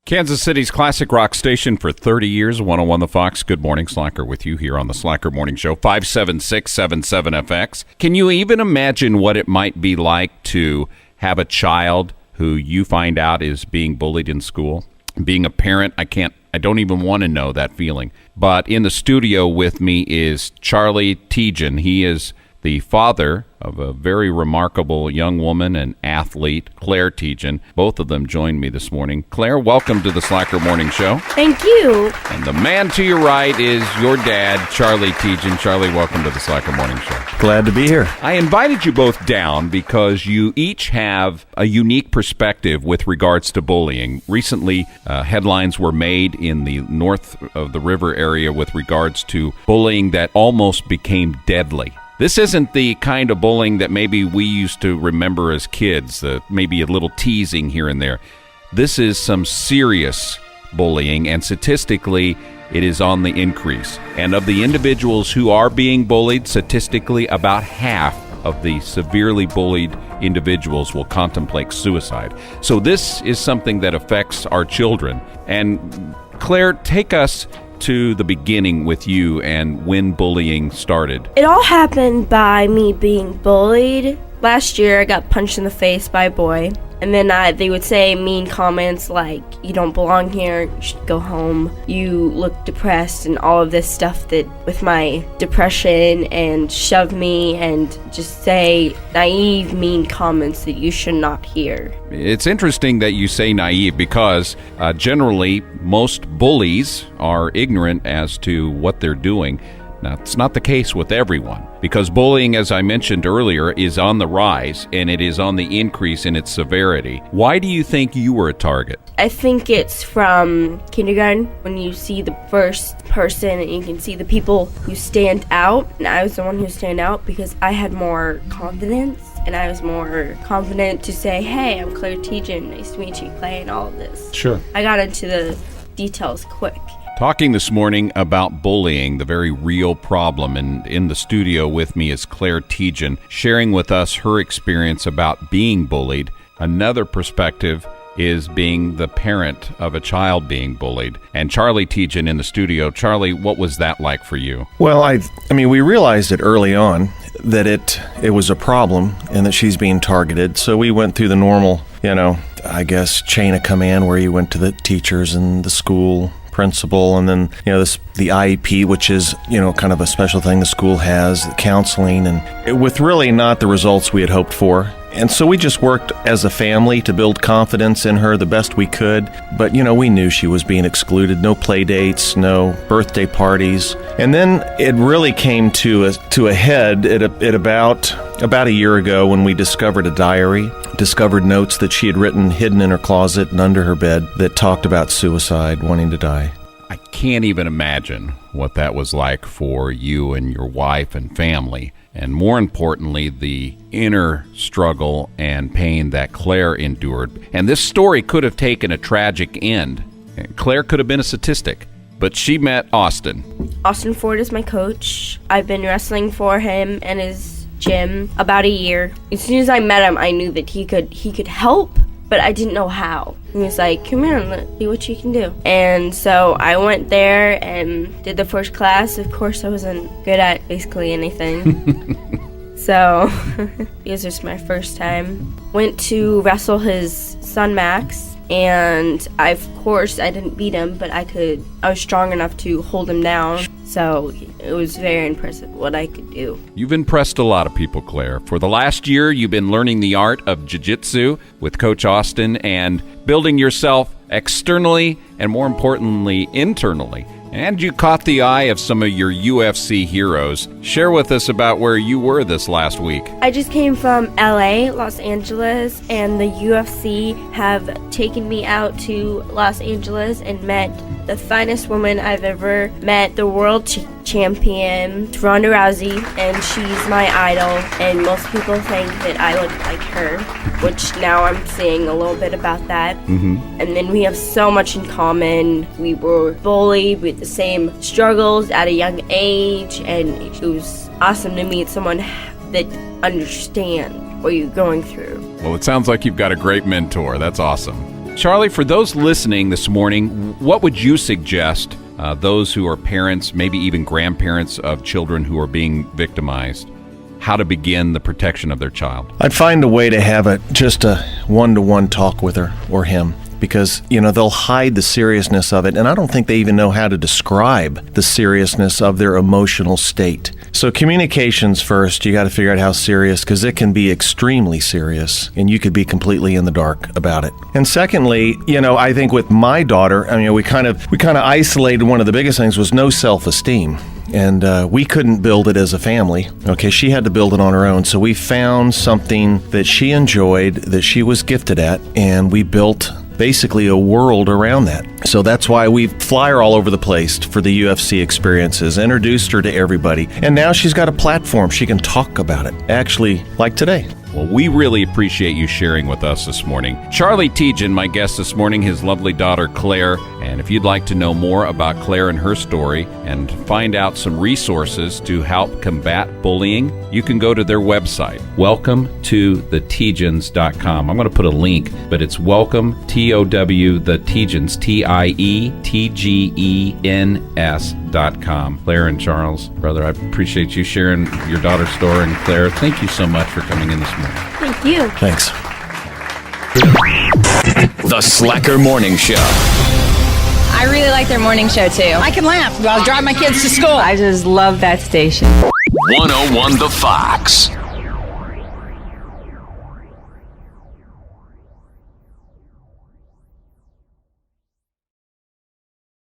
Kansas City's classic rock station for 30 years, 101 The Fox. Good morning, Slacker with you here on the Slacker Morning Show, 576-77FX. Can you even imagine what it might be like to have a child who you find out is being bullied in school? Being a parent, I don't even want to know that feeling. But in the studio with me is Charlie Tejan. He is the father of a very remarkable young woman and athlete, Claire Tejan. Both of them joined me this morning. Claire, welcome to the Slacker Morning Show. Thank you. And the man to your right is your dad, Charlie Tejan. Charlie, welcome to the Slacker Morning Show. Glad to be here. I invited you both down because you each have a unique perspective with regards to bullying. Recently, headlines were made in the north of the river area with regards to bullying that almost became deadly. This isn't the kind of bullying that maybe we used to remember as kids, maybe a little teasing here and there. This is some serious bullying, and statistically, it is on the increase. And of the individuals who are being bullied, statistically, about half of the severely bullied individuals will contemplate suicide. So this is something that affects our children. And Claire, take us to the beginning with you and when bullying started. It all happened by me being bullied. Last year, I got punched in the face by a boy. And then they would say mean comments like, you don't belong here, you should go home, you look depressed, and all of this stuff that with my depression, and shove me and just say naive, mean comments that you should not hear. It's interesting that you say naive because generally most bullies are ignorant as to what they're doing. Now, it's not the case with everyone, because bullying, as I mentioned earlier, is on the rise, and it is on the increase in its severity. Why do you think you were a target? I think it's from kindergarten, when you see the first person and you can see the people who stand out, and I was the one who stand out because I had more confidence, and I was more confident to say, hey, I'm Claire Tejan, nice to meet you, Clay, and all of this. Sure. I got into the details quick. Talking this morning about bullying, the very real problem, and in the studio with me is Claire Tejan, sharing with us her experience about being bullied. Another perspective is being the parent of a child being bullied. And Charlie Tejan in the studio. Charlie, what was that like for you? Well, I mean, we realized it early on that it was a problem and that she's being targeted. So we went through the normal, I guess, chain of command where you went to the teachers and the school principal, and then the IEP, which is kind of a special thing the school has, the counseling, and with really not the results we had hoped for. And so we just worked as a family to build confidence in her the best we could. But we knew she was being excluded. No play dates, no birthday parties. And then it really came to a head at about a year ago when we discovered a diary, discovered notes that she had written hidden in her closet and under her bed that talked about suicide, wanting to die. I can't even imagine what that was like for you and your wife and family. And more importantly, the inner struggle and pain that Claire endured. And this story could have taken a tragic end. Claire could have been a statistic, but she met Austin. Austin Ford is my coach. I've been wrestling for him and his gym about a year. As soon as I met him, I knew that he could help, but I didn't know how. He was like, come here and let's see what you can do. And so I went there and did the first class. Of course, I wasn't good at basically anything. So, because it's my first time. Went to wrestle his son, Max. And of course, I didn't beat him, but I was strong enough to hold him down. So it was very impressive what I could do. You've impressed a lot of people, Claire. For the last year, you've been learning the art of jiu-jitsu with Coach Austin and building yourself externally and, more importantly, internally. And you caught the eye of some of your UFC heroes. Share with us about where you were this last week. I just came from LA, Los Angeles, and the UFC have taken me out to Los Angeles and met the finest woman I've ever met, the world champion, Ronda Rousey, and she's my idol, and most people think that I look like her, which now I'm seeing a little bit about that. Mm-hmm. And then we have so much in common. We were bullied with the same struggles at a young age, and it was awesome to meet someone that understands what you're going through. Well, it sounds like you've got a great mentor. That's awesome. Charlie, for those listening this morning, what would you suggest those who are parents, maybe even grandparents of children who are being victimized, how to begin the protection of their child? I'd find a way to have just a one-to-one talk with her or him. Because, they'll hide the seriousness of it, and I don't think they even know how to describe the seriousness of their emotional state. So communications first, you got to figure out how serious, because it can be extremely serious, and you could be completely in the dark about it. And secondly, I think with my daughter, we kind of isolated. One of the biggest things was no self-esteem. And we couldn't build it as a family. Okay, she had to build it on her own. So we found something that she enjoyed, that she was gifted at, and we built basically a world around that. So that's why we fly her all over the place for the UFC experiences, introduced her to everybody. And now she's got a platform. She can talk about it, actually, like today. Well, we really appreciate you sharing with us this morning. Charlie Tejan, my guest this morning, his lovely daughter, Claire. And if you'd like to know more about Claire and her story and find out some resources to help combat bullying, you can go to their website, welcometothetejans.com. I'm going to put a link, but it's welcome, T-O-W, the Tejans, TIETGENS.com. Claire and Charles, brother, I appreciate you sharing your daughter's story. And Claire, thank you so much for coming in this morning. Thank you. Thanks. The Slacker Morning Show. I really like their morning show, too. I can laugh while I drive my kids to school. I just love that station. 101 The Fox.